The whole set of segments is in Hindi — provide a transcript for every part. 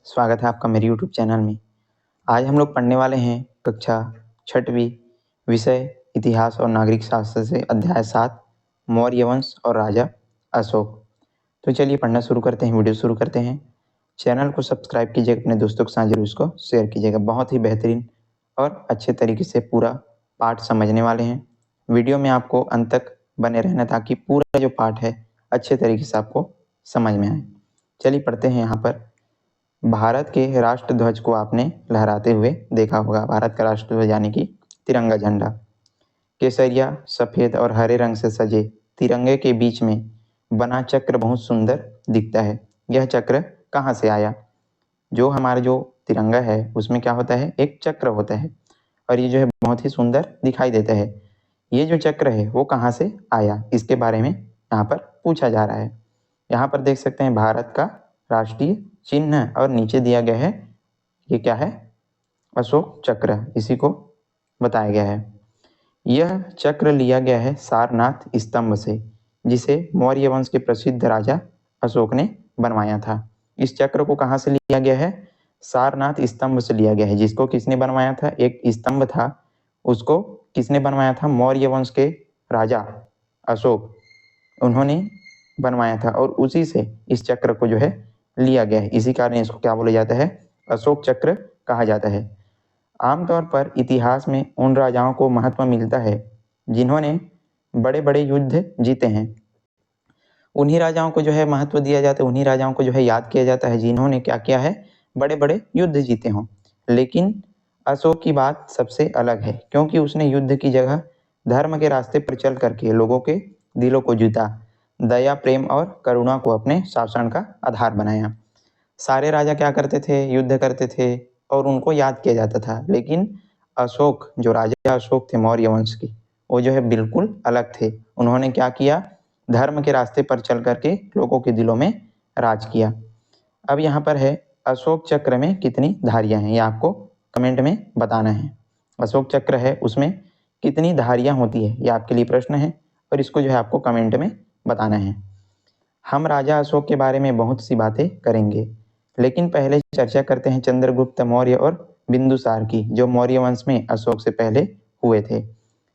स्वागत है आपका मेरे यूट्यूब चैनल में। आज हम लोग पढ़ने वाले हैं कक्षा 6वीं विषय इतिहास और नागरिक शास्त्र से अध्याय 7 मौर्य वंश और राजा अशोक। तो चलिए पढ़ना शुरू करते हैं, वीडियो शुरू करते हैं। चैनल को सब्सक्राइब कीजिएगा, अपने दोस्तों के साथ जरूर इसको शेयर कीजिएगा। बहुत ही बेहतरीन और अच्छे तरीके से पूरा पाठ समझने वाले हैं। वीडियो में आपको अंत तक बने रहना ताकि पूरा जो पाठ है अच्छे तरीके से आपको समझ में आए। चलिए पढ़ते हैं। यहाँ पर भारत के राष्ट्र ध्वज को आपने लहराते हुए देखा होगा। भारत का राष्ट्र ध्वज यानी कि तिरंगा झंडा केसरिया सफेद और हरे रंग से सजे तिरंगे के बीच में बना चक्र बहुत सुंदर दिखता है। यह चक्र कहाँ से आया? जो हमारा जो तिरंगा है उसमें क्या होता है, एक चक्र होता है और ये जो है बहुत ही सुंदर दिखाई देता है। ये जो चक्र है वो कहाँ से आया, इसके बारे में यहाँ पर पूछा जा रहा है। यहाँ पर देख सकते हैं भारत का राष्ट्रीय चिन्ह और नीचे दिया गया है, ये क्या है, अशोक चक्र, इसी को बताया गया है। यह चक्र लिया गया है सारनाथ स्तंभ से, जिसे मौर्य वंश के प्रसिद्ध राजा अशोक ने बनवाया था। इस चक्र को कहाँ से लिया गया है? सारनाथ स्तंभ से लिया गया है। जिसको किसने बनवाया था? एक स्तंभ था, उसको किसने बनवाया था? मौर्य वंश के राजा अशोक, उन्होंने बनवाया था और उसी से इस चक्र को जो है लिया गया है। इसी कारण इसको क्या बोला जाता है? अशोक चक्र कहा जाता है। आमतौर पर इतिहास में उन राजाओं को महत्व मिलता है जिन्होंने बड़े बड़े युद्ध जीते हैं। उन्हीं राजाओं को जो है महत्व दिया जाता है, उन्हीं राजाओं को जो है याद किया जाता है जिन्होंने क्या किया है, बड़े बड़े युद्ध जीते हों। लेकिन अशोक की बात सबसे अलग है, क्योंकि उसने युद्ध की जगह धर्म के रास्ते पर चल करके लोगों के दिलों को जीता, दया प्रेम और करुणा को अपने शासन का आधार बनाया। सारे राजा क्या करते थे? युद्ध करते थे और उनको याद किया जाता था। लेकिन अशोक, जो राजा अशोक थे मौर्य वंश के, वो जो है बिल्कुल अलग थे। उन्होंने क्या किया? धर्म के रास्ते पर चल करके लोगों के दिलों में राज किया। अब यहाँ पर है अशोक चक्र में कितनी धारियां हैं, ये आपको कमेंट में बताना है। अशोक चक्र है उसमें कितनी धारियां होती है, ये आपके लिए प्रश्न है और इसको जो है आपको कमेंट में बताना है। हम राजा अशोक के बारे में बहुत सी बातें करेंगे, लेकिन पहले चर्चा करते हैं चंद्रगुप्त मौर्य और बिंदुसार की, जो मौर्य वंश में अशोक से पहले हुए थे।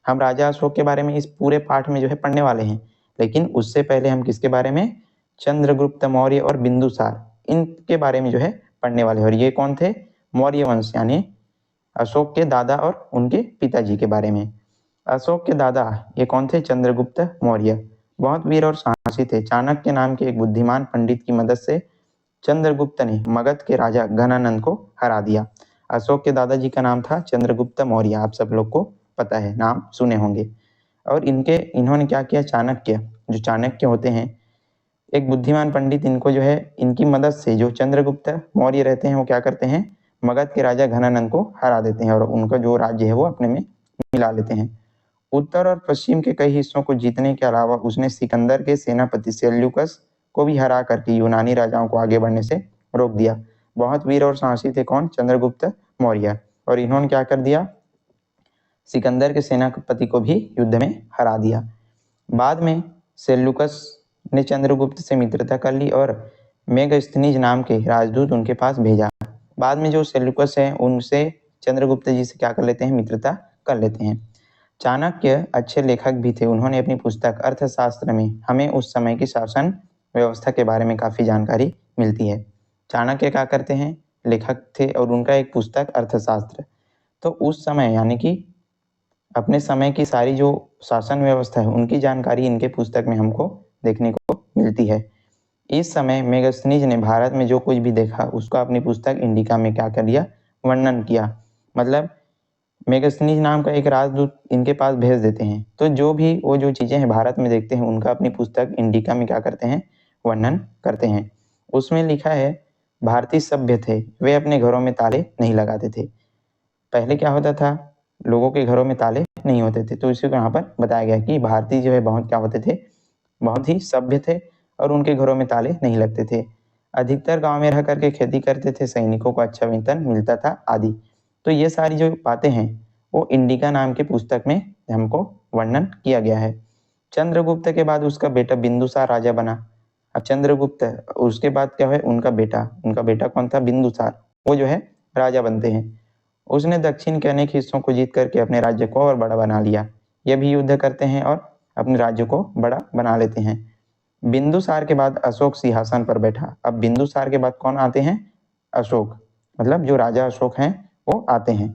हम राजा अशोक के बारे में इस पूरे पाठ में जो है पढ़ने वाले हैं, लेकिन उससे पहले हम किसके बारे में? चंद्रगुप्त मौर्य और बिंदुसार, इनके बारे में जो है पढ़ने वाले हैं। और ये कौन थे? मौर्य वंश, यानी अशोक के दादा और उनके पिताजी के बारे में। अशोक के दादा ये कौन थे? चंद्रगुप्त मौर्य। बहुत वीर और साहसी थे। चाणक्य नाम के एक बुद्धिमान पंडित की मदद से चंद्रगुप्त ने मगध के राजा घनानंद को हरा दिया। अशोक के दादाजी का नाम था चंद्रगुप्त मौर्य, आप सब लोग को पता है, नाम सुने होंगे। और इन्होंने क्या किया? चाणक्य, जो चाणक्य होते हैं एक बुद्धिमान पंडित, इनको जो है इनकी मदद से जो चंद्रगुप्त मौर्य रहते हैं वो क्या करते हैं? मगध के राजा घनानंद को हरा देते हैं और उनका जो राज्य है वो अपने में मिला लेते हैं। उत्तर और पश्चिम के कई हिस्सों को जीतने के अलावा उसने सिकंदर के सेनापति सेल्यूकस को भी हरा करके यूनानी राजाओं को आगे बढ़ने से रोक दिया। बहुत वीर और साहसी थे कौन? चंद्रगुप्त मौर्य। और इन्होंने क्या कर दिया? सिकंदर के सेनापति को भी युद्ध में हरा दिया। बाद में सेल्यूकस ने चंद्रगुप्त से मित्रता कर ली और मेगस्थनीज नाम के राजदूत उनके पास भेजा। बाद में जो सेल्यूकस है उनसे चंद्रगुप्त जी से क्या कर लेते हैं? मित्रता कर लेते हैं। चाणक्य अच्छे लेखक भी थे। उन्होंने अपनी पुस्तक अर्थशास्त्र में हमें उस समय की शासन व्यवस्था के बारे में काफ़ी जानकारी मिलती है। चाणक्य क्या करते हैं? लेखक थे और उनका एक पुस्तक अर्थशास्त्र। तो उस समय यानी कि अपने समय की सारी जो शासन व्यवस्था है उनकी जानकारी इनके पुस्तक में हमको देखने को मिलती है। इस समय मेगस्थनीज ने भारत में जो कुछ भी देखा उसका अपनी पुस्तक इंडिका में क्या कर दिया? वर्णन किया। मतलब मेगस्थनीज नाम का एक राजदूत इनके पास भेज देते हैं, तो जो भी वो जो चीज़ें हैं भारत में देखते हैं उनका अपनी पुस्तक इंडिका में क्या करते हैं? वर्णन करते हैं। उसमें लिखा है भारतीय सभ्य थे, वे अपने घरों में ताले नहीं लगाते थे। पहले क्या होता था? लोगों के घरों में ताले नहीं होते थे, तो इसी को यहाँ पर बताया गया कि भारतीय जो है बहुत क्या होते थे? बहुत ही सभ्य थे और उनके घरों में ताले नहीं लगते थे। अधिकतर गांव में रह करके खेती करते थे, सैनिकों को अच्छा वेतन मिलता था आदि। तो ये सारी जो बातें हैं वो इंडिका नाम के पुस्तक में हमको वर्णन किया गया है। चंद्रगुप्त के बाद उसका बेटा बिंदुसार राजा बना। अब चंद्रगुप्त उसके बाद क्या है, उनका बेटा कौन था, बिंदुसार, वो जो है राजा बनते हैं। उसने दक्षिण के अनेक हिस्सों को जीत करके अपने राज्य को और बड़ा बना लिया। ये भी युद्ध करते हैं और अपने राज्य को बड़ा बना लेते हैं। बिंदुसार के बाद अशोक सिंहासन पर बैठा। अब बिंदुसार के बाद कौन आते हैं, अशोक, मतलब जो राजा अशोक हैं वो आते हैं।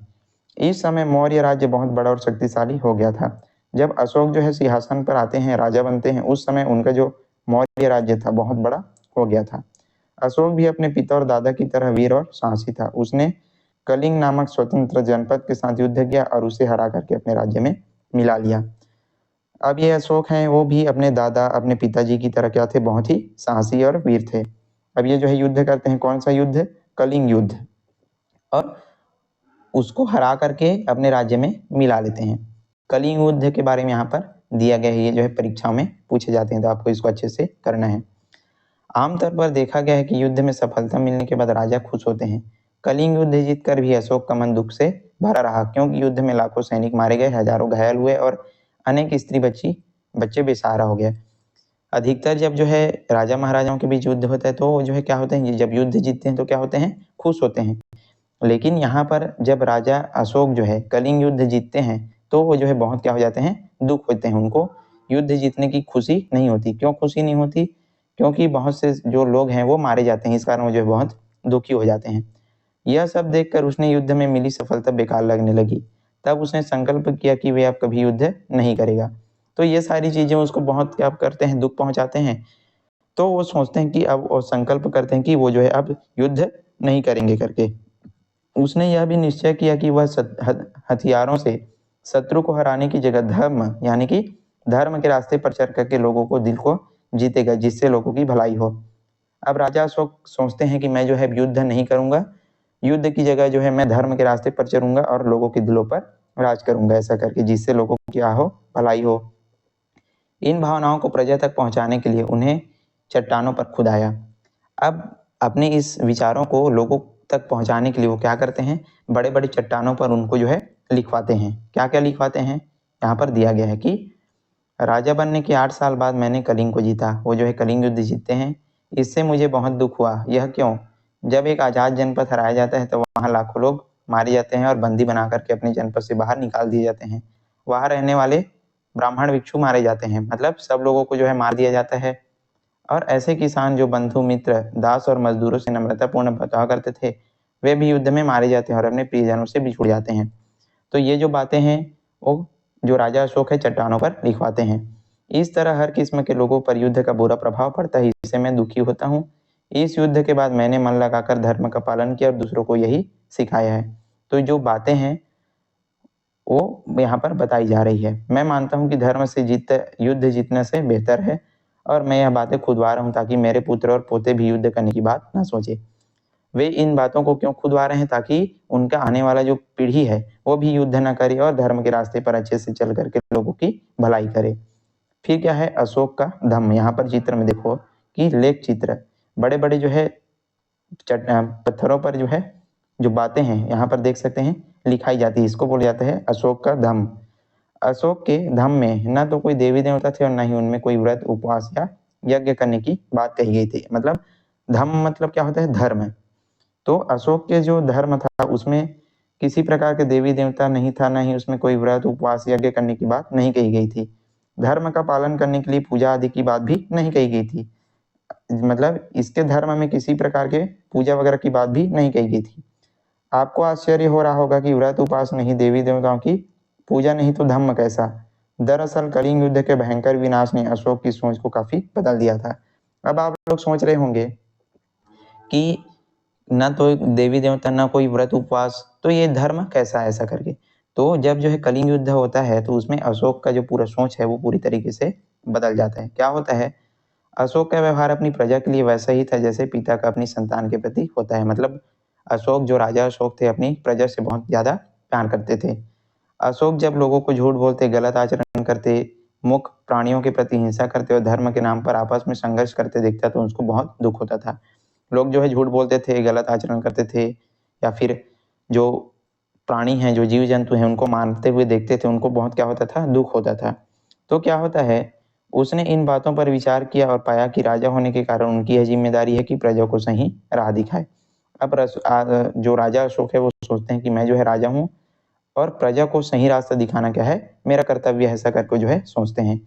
इस समय मौर्य राज्य बहुत बड़ा और शक्तिशाली हो गया था। जब अशोक जो है सिंहासन पर आते हैं, राजा बनते हैं, उस समय उनका जो मौर्य राज्य था बहुत बड़ा हो गया था। अशोक भी अपने पिता और दादा की तरह वीर और साहसी था। उसने कलिंग नामक स्वतंत्र जनपद के साथ युद्ध किया और उसे हरा करके अपने राज्य में मिला लिया। अब ये अशोक हैं, वो भी अपने दादा, अपने पिताजी की तरह क्या थे, बहुत ही साहसी और वीर थे। अब ये जो है युद्ध करते हैं, कौन सा युद्ध, कलिंग युद्ध, और उसको हरा करके अपने राज्य में मिला लेते हैं। कलिंग युद्ध के बारे में यहाँ पर दिया गया है, ये जो है परीक्षाओं में पूछे जाते हैं, तो आपको इसको अच्छे से करना है। आमतौर पर देखा गया है कि युद्ध में सफलता मिलने के बाद राजा खुश होते हैं। कलिंग युद्ध जीतकर भी अशोक का मन दुख से भरा रहा, क्योंकि युद्ध में लाखों सैनिक मारे गए, हजारों घायल हुए और अनेक स्त्री बच्चे बेसहारा हो गए। अधिकतर जब जो है राजा महाराजाओं के बीच युद्ध होता है तो जो है क्या होते हैं, जब युद्ध जीतते हैं तो क्या होते हैं, खुश होते हैं। लेकिन यहाँ पर जब राजा अशोक जो है कलिंग युद्ध जीतते हैं तो वो जो है बहुत क्या हो जाते हैं, दुख होते हैं। उनको युद्ध जीतने की खुशी नहीं होती। क्यों खुशी नहीं होती, क्योंकि बहुत से जो लोग हैं वो मारे जाते हैं, इस कारण वो जो है बहुत दुखी हो जाते हैं। यह सब देखकर उसने युद्ध में मिली सफलता बेकार लगने लगी। तब उसने संकल्प किया कि वे अब कभी युद्ध नहीं करेगा। तो ये सारी चीजें उसको बहुत क्या करते हैं, दुख पहुंचाते हैं। तो वो सोचते हैं कि अब वो संकल्प करते हैं कि वो जो है अब युद्ध नहीं करेंगे करके। उसने यह भी निश्चय किया कि वह हथियारों से शत्रु को हराने की जगह धर्म, यानी कि धर्म के रास्ते पर चल करके लोगों को दिल को जीतेगा, जिससे लोगों की भलाई हो। अब राजा अशोक सोचते हैं कि मैं जो है युद्ध नहीं करूंगा, युद्ध की जगह जो है मैं धर्म के रास्ते पर चलूंगा और लोगों के दिलों पर राज करूंगा, ऐसा करके, जिससे लोगों को क्या हो, भलाई हो। इन भावनाओं को प्रजा तक पहुंचाने के लिए उन्हें चट्टानों पर खुदाया। अब अपने इस विचारों को लोगों तक पहुंचाने के लिए वो क्या करते हैं, बड़े बड़े चट्टानों पर उनको जो है लिखवाते हैं। क्या क्या लिखवाते हैं, यहाँ पर दिया गया है कि राजा बनने के 8 साल बाद मैंने कलिंग को जीता। वो जो है कलिंग युद्ध जीतते हैं। इससे मुझे बहुत दुख हुआ। यह क्यों, जब एक आजाद जनपद हराया जाता है तो वहाँ लाखों लोग मारे जाते हैं और बंदी बना करके अपने जनपद से बाहर निकाल दिए जाते हैं। वहाँ रहने वाले ब्राह्मण भिक्षु मारे जाते हैं, मतलब सब लोगों को जो है मार दिया जाता है। और ऐसे किसान जो बंधु मित्र दास और मजदूरों से नम्रतापूर्ण बर्ताव करते थे, वे भी युद्ध में मारे जाते हैं और अपने प्रियजनों से बिछुड़ जाते हैं। तो ये जो बातें हैं वो जो राजा अशोक है चट्टानों पर लिखवाते हैं। इस तरह हर किस्म के लोगों पर युद्ध का बुरा प्रभाव पड़ता है, इससे मैं दुखी होता हूँ। इस युद्ध के बाद मैंने मन लगाकर धर्म का पालन किया और दूसरों को यही सिखाया है। तो जो बातें हैं वो यहाँ पर बताई जा रही है। मैं मानता हूँ कि धर्म से युद्ध जीतने से बेहतर है, और मैं यह बातें खुदवा रहा हूँ ताकि मेरे पुत्र और पोते भी युद्ध करने की बात ना सोचे। वे इन बातों को क्यों खुदवा रहे हैं, ताकि उनका आने वाला जो पीढ़ी है वो भी युद्ध न करे और धर्म के रास्ते पर अच्छे से चल करके लोगों की भलाई करे। फिर क्या है, अशोक का धम्म। यहाँ पर चित्र में देखो कि लेख चित्र, बड़े बड़े जो है पत्थरों पर जो है जो बातें हैं यहाँ पर देख सकते हैं लिखाई जाती है, इसको बोला जाता है अशोक का धम्म। अशोक के धम्म में न तो कोई देवी देवता थे और न ही उनमें कोई व्रत उपवास या यज्ञ करने की बात कही गई थी। मतलब धम्म मतलब क्या होता है, धर्म। तो अशोक के जो धर्म था उसमें किसी प्रकार के देवी देवता नहीं था, न ही उसमें कोई व्रत उपवास यज्ञ करने की बात नहीं कही गई थी। धर्म का पालन करने के लिए पूजा आदि की बात भी नहीं कही गई थी। मतलब इसके धर्म में किसी प्रकार के पूजा वगैरह की बात भी नहीं कही गई थी। आपको आश्चर्य हो रहा होगा कि व्रत उपवास नहीं, देवी देवताओं की पूजा नहीं, तो धम्म कैसा। दरअसल कलिंग युद्ध के भयंकर विनाश ने अशोक की सोच को काफी बदल दिया था। अब आप लोग सोच रहे होंगे कि न तो देवी देवता न कोई व्रत उपवास, तो ये धर्म कैसा है, ऐसा करके। तो जब जो है कलिंग युद्ध होता है तो उसमें अशोक का जो पूरा सोच है वो पूरी तरीके से बदल जाता है। क्या होता है, अशोक का व्यवहार अपनी प्रजा के लिए वैसा ही था जैसे पिता का अपनी संतान के प्रति होता है। मतलब अशोक, जो राजा अशोक थे, अपनी प्रजा से बहुत ज्यादा प्यार करते थे। अशोक जब लोगों को झूठ बोलते, गलत आचरण करते, मुख प्राणियों के प्रति हिंसा करते और धर्म के नाम पर आपस में संघर्ष करते देखता तो उसको बहुत दुख होता था। लोग जो है झूठ बोलते थे, गलत आचरण करते थे, या फिर जो प्राणी हैं, जो जीव जंतु हैं, उनको मारते हुए देखते थे, उनको बहुत क्या होता था, दुख होता था। तो क्या होता है, उसने इन बातों पर विचार किया और पाया कि राजा होने के कारण उनकी यह जिम्मेदारी है कि प्रजा को सही राह दिखाए। अब जो राजा अशोक है वो सोचते हैं कि मैं जो है राजा हूँ और प्रजा को सही रास्ता दिखाना क्या है मेरा कर्तव्य है, ऐसा करके जो है सोचते हैं।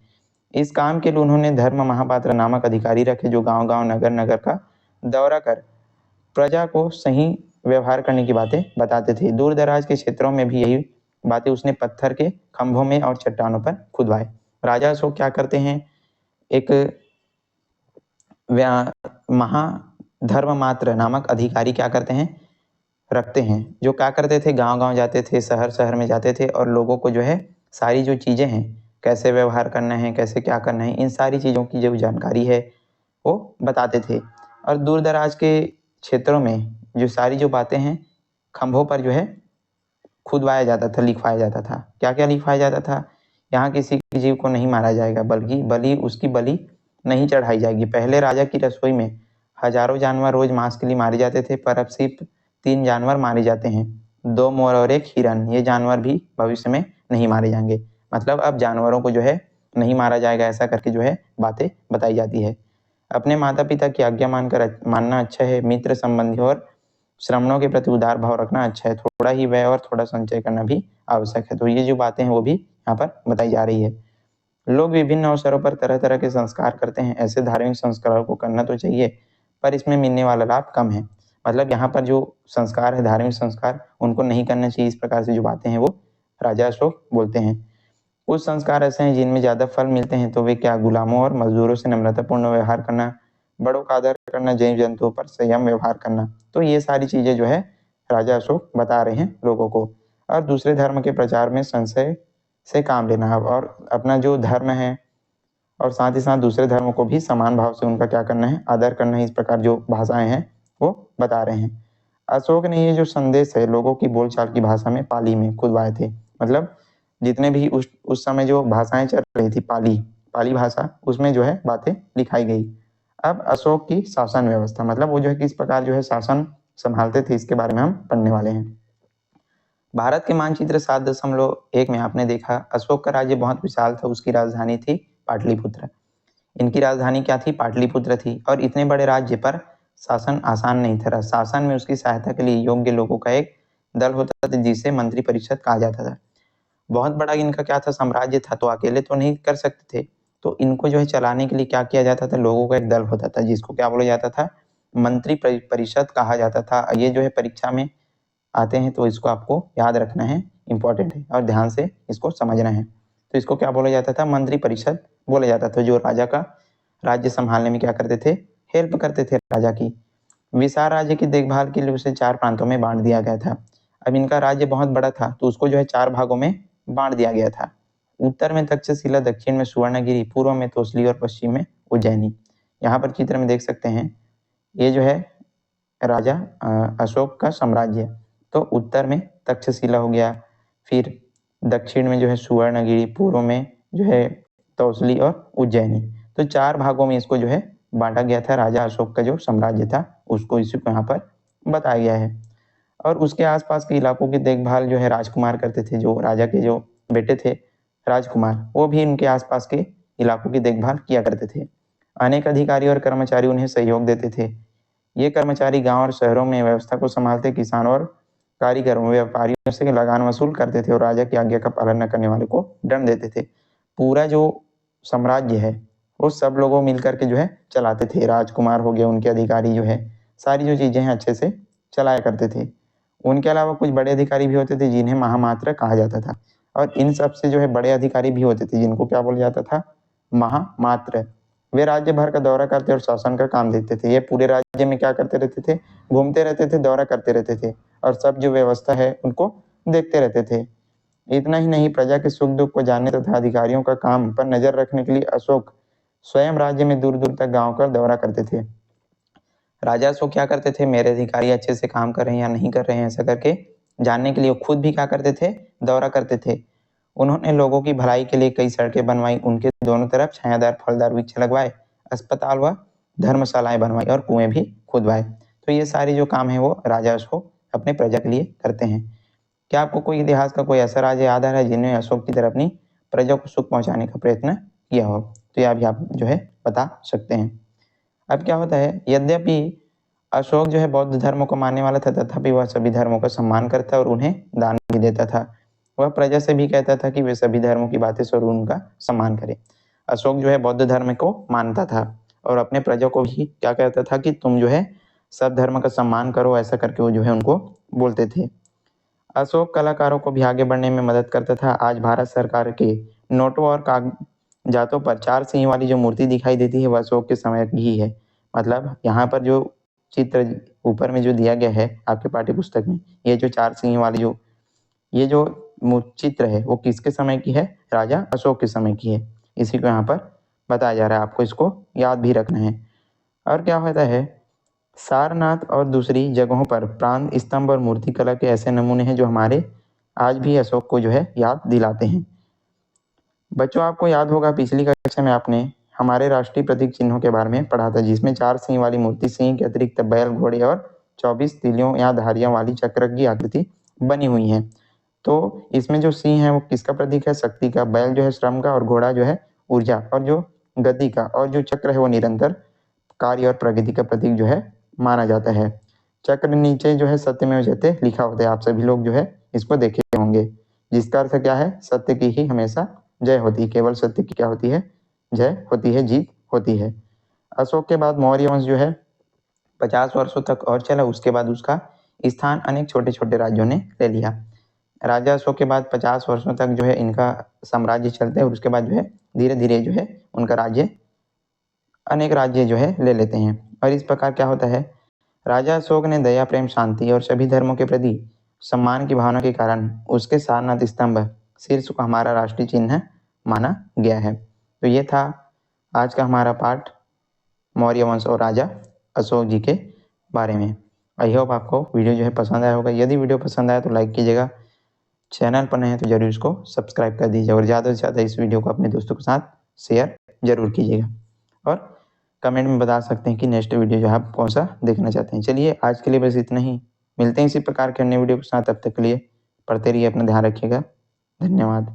इस काम के लिए उन्होंने धर्म महापात्र नामक अधिकारी रखे जो गांव-गांव, नगर-नगर का दौरा कर प्रजा को सही व्यवहार करने की बातें बताते थे। दूर दराज के क्षेत्रों में भी यही बातें उसने पत्थर के खंभों में और चट्टानों पर खुदवाए। राजा अशोक क्या करते हैं, एक महाधर्ममात्र नामक अधिकारी क्या करते हैं, रखते हैं, जो क्या करते थे गांव-गांव जाते थे, शहर-शहर में जाते थे और लोगों को जो है सारी जो चीज़ें हैं, कैसे व्यवहार करना है, कैसे क्या करना है, इन सारी चीज़ों की जो जानकारी है वो बताते थे। और दूर दराज के क्षेत्रों में जो सारी जो बातें हैं खंभों पर जो है खुदवाया जाता था, लिखवाया जाता था। क्या-क्या लिखवाया जाता था, यहाँ किसी जीव को नहीं मारा जाएगा, बल्कि उसकी बलि नहीं चढ़ाई जाएगी। पहले राजा की रसोई में हजारों जानवर रोज मांस के लिए मारे जाते थे, पर अब सिर्फ 3 जानवर मारे जाते हैं, 2 मोर और 1 हिरन। ये जानवर भी भविष्य में नहीं मारे जाएंगे। मतलब अब जानवरों को जो है नहीं मारा जाएगा, ऐसा करके जो है बातें बताई जाती है। अपने माता पिता की आज्ञा मानना अच्छा है, मित्र संबंधी और श्रमणों के प्रति उदार भाव रखना अच्छा है, थोड़ा ही व्यय और थोड़ा संचय करना भी आवश्यक है। तो ये जो बातें हैं वो भी यहाँ पर बताई जा रही है। लोग विभिन्न अवसरों पर तरह तरह के संस्कार करते हैं, ऐसे धार्मिक संस्कारों को करना तो चाहिए, पर इसमें मिलने वाला लाभ कम है। मतलब यहाँ पर जो संस्कार है, धार्मिक संस्कार, उनको नहीं करना चाहिए। इस प्रकार से जो बातें हैं वो राजा अशोक बोलते हैं। कुछ संस्कार ऐसे हैं जिनमें ज्यादा फल मिलते हैं, तो वे क्या, गुलामों और मजदूरों से नम्रतापूर्ण व्यवहार करना, बड़ों का आदर करना, जैव जंतुओं पर संयम व्यवहार करना। तो ये सारी चीजें जो है राजा अशोक बता रहे हैं लोगों को। और दूसरे धर्म के प्रचार में संशय से काम लेना और अपना जो धर्म है और साथ ही साथ दूसरे धर्मों को भी समान भाव से उनका क्या करना है, आदर करना है। इस प्रकार जो भाषाएं हैं वो बता रहे हैं। अशोक ने ये जो संदेश है लोगों की बोलचाल की भाषा में, पाली में खुदवाए थे। मतलब जितने भी उस समय जो भाषाएं चल रही थी, पाली भाषा, उसमें जो है बातें लिखाई गई। अब अशोक की शासन व्यवस्था, मतलब वो जो है किस प्रकार जो है शासन संभालते थे, इसके बारे में हम पढ़ने वाले हैं। भारत के मानचित्र 7.1 में आपने देखा अशोक का राज्य बहुत विशाल था, उसकी राजधानी थी पाटलिपुत्र। इनकी राजधानी क्या थी, पाटलिपुत्र थी। और इतने बड़े राज्य पर शासन आसान नहीं था। शासन में उसकी सहायता के लिए योग्य लोगों का एक दल होता था जिसे मंत्री परिषद कहा जाता था। बहुत बड़ा इनका क्या था, साम्राज्य था, तो अकेले तो नहीं कर सकते थे, तो इनको जो है चलाने के लिए क्या किया जाता था, लोगों का एक दल होता था जिसको क्या बोला जाता था, मंत्री परिषद कहा जाता था। ये जो है परीक्षा में आते हैं तो इसको आपको याद रखना है, इंपॉर्टेंट है और ध्यान से इसको समझना है। तो इसको क्या बोला जाता था, मंत्री परिषद बोला जाता था, जो राजा का राज्य संभालने में क्या करते थे, हेल्प करते थे राजा की। विशाल राज्य की देखभाल के लिए उसे 4 प्रांतों में बांट दिया गया था। अब इनका राज्य बहुत बड़ा था तो उसको जो है 4 भागों में बांट दिया गया था। उत्तर में तक्षशिला, दक्षिण में सुवर्णगिरी, पूर्व में तोसली और पश्चिम में उज्जैनी। यहाँ पर चित्र में देख सकते हैं, ये जो है राजा अशोक का साम्राज्य। तो उत्तर में तक्षशिला हो गया, फिर दक्षिण में जो है सुवर्णगिरी, पूर्व में जो है तौसली और उज्जैनी। तो 4 भागों में इसको जो है बांटा गया था। राजा अशोक का जो साम्राज्य था उसको इसी को यहाँ पर बताया गया है। और उसके आसपास के इलाकों की देखभाल जो है राजकुमार करते थे। जो राजा के जो बेटे थे राजकुमार, वो भी इनके आसपास के इलाकों की देखभाल किया करते थे। अनेक अधिकारी और कर्मचारी उन्हें सहयोग देते थे। ये कर्मचारी गांव और शहरों में व्यवस्था को संभालते, किसानों और कारीगरों, व्यापारियों से लगान वसूल करते थे और राजा की आज्ञा का पालन न करने वाले को दंड देते थे। पूरा जो साम्राज्य है वो सब लोगों मिलकर के जो है चलाते थे। राजकुमार हो गए, उनके अधिकारी जो है सारी जो चीजें हैं अच्छे से चलाया करते थे। उनके अलावा कुछ बड़े अधिकारी भी होते थे जिन्हें महामात्र कहा जाता था। और इन सब से जो है बड़े अधिकारी भी होते थे जिनको क्या बोला जाता था, महामात्र। वे राज्य भर का दौरा करते और शासन का काम देखते थे। ये पूरे राज्य में क्या करते रहते थे, घूमते रहते थे, दौरा करते रहते थे और सब जो व्यवस्था है उनको देखते रहते थे। इतना ही नहीं, प्रजा के सुख दुख को जानने तथा अधिकारियों का काम पर नजर रखने के लिए अशोक स्वयं राज्य में दूर दूर तक गांव का दौरा करते थे। राजा अशोक क्या करते थे, मेरे अधिकारी अच्छे से काम कर रहे हैं या नहीं कर रहे हैं, ऐसा करके जानने के लिए खुद भी क्या करते थे, दौरा करते थे। उन्होंने लोगों की भलाई के लिए कई सड़कें बनवाई, उनके दोनों तरफ छायादार फलदार वृक्ष लगवाए, अस्पताल व धर्मशालाएं बनवाई और कुएं भी खुदवाए। तो ये सारी जो काम है वो राजा अशोक अपने प्रजा के लिए करते हैं। क्या आपको कोई इतिहास का कोई ऐसा राजा याद आ रहा है जिन्होंने अशोक की तरह अपनी प्रजा को सुख पहुंचाने का प्रयत्न किया हो? तो यह भी आप जो है बता सकते हैं। अब क्या होता है, यद्यपि अशोक जो है बौद्ध धर्म को मानने वाला था, तथापि वह सभी धर्मों का सम्मान करता और उन्हें दान भी देता था। वह प्रजा से भी कहता था कि वे सभी धर्मों की बातें सुन और उनका सम्मान करें। अशोक जो है बौद्ध धर्म को मानता था और अपने प्रजा को भी क्या कहता था कि तुम जो है सब धर्म का सम्मान करो, ऐसा करके वो जो है उनको बोलते थे। अशोक कलाकारों को भी आगे बढ़ने में मदद करता था। आज भारत सरकार के नोटों और कागजातों पर 4 सिंह वाली जो मूर्ति दिखाई देती है वह अशोक के समय की ही है। मतलब यहाँ पर जो चित्र ऊपर में जो दिया गया है आपके पाठ्य पुस्तक में, ये जो 4 सिंह वाली ये जो चित्र है वो किसके समय की है? राजा अशोक के समय की है। इसी को यहाँ पर बताया जा रहा है, आपको इसको याद भी रखना है। और क्या होता है, सारनाथ और दूसरी जगहों पर प्रांत स्तंभ और मूर्ति कला के ऐसे नमूने हैं जो हमारे आज भी अशोक को जो है याद दिलाते हैं। बच्चों, आपको याद होगा पिछली कक्षा में आपने हमारे राष्ट्रीय प्रतीक चिन्हों के बारे में पढ़ा था, जिसमें 4 सिंह वाली मूर्ति, सिंह के अतिरिक्त बैल, घोड़े और 24 तीलियों या धारियों वाली चक्र की आकृति बनी हुई है। तो इसमें जो सिंह है वो किसका प्रतीक है? शक्ति का। बैल जो है श्रम का और घोड़ा जो है ऊर्जा और जो गति का, और जो चक्र है वो निरंतर कार्य और प्रगति का प्रतीक जो है माना जाता है। चक्र नीचे जो है सत्यमेव जयते लिखा होता है, आप सभी लोग जो है इसको देखे होंगे, जिसका अर्थ क्या है? सत्य की ही हमेशा जय होती है। केवल सत्य की क्या होती है? जय होती है, जीत होती है। अशोक के बाद मौर्य वंश जो है 50 वर्षों तक और चला। उसके बाद उसका स्थान अनेक छोटे छोटे राज्यों ने ले लिया। राजा अशोक के बाद 50 वर्षों तक जो है इनका साम्राज्य चलता है और उसके बाद जो है धीरे धीरे जो है उनका राज्य अनेक राज्य जो है ले लेते हैं। और इस प्रकार क्या होता है, राजा अशोक ने दया, प्रेम, शांति और सभी धर्मों के प्रति सम्मान की भावना के कारण उसके सारनाथ स्तंभ शीर्ष को हमारा राष्ट्रीय चिन्ह माना गया है। तो ये था आज का हमारा पाठ मौर्य वंश और राजा अशोक जी के बारे में। आई होप आपको वीडियो जो है पसंद आया होगा। यदि वीडियो पसंद आया तो लाइक कीजिएगा, चैनल पर नए हैं तो जरूर इसको सब्सक्राइब कर दीजिए और ज़्यादा से ज़्यादा इस वीडियो को अपने दोस्तों के साथ शेयर जरूर कीजिएगा और कमेंट में बता सकते हैं कि नेक्स्ट वीडियो जो है आप कौन सा देखना चाहते हैं। चलिए आज के लिए बस इतना ही, मिलते हैं इसी प्रकार के अन्य वीडियो के साथ। तब तक के लिए पढ़ते रहिए, अपना ध्यान रखिएगा। धन्यवाद।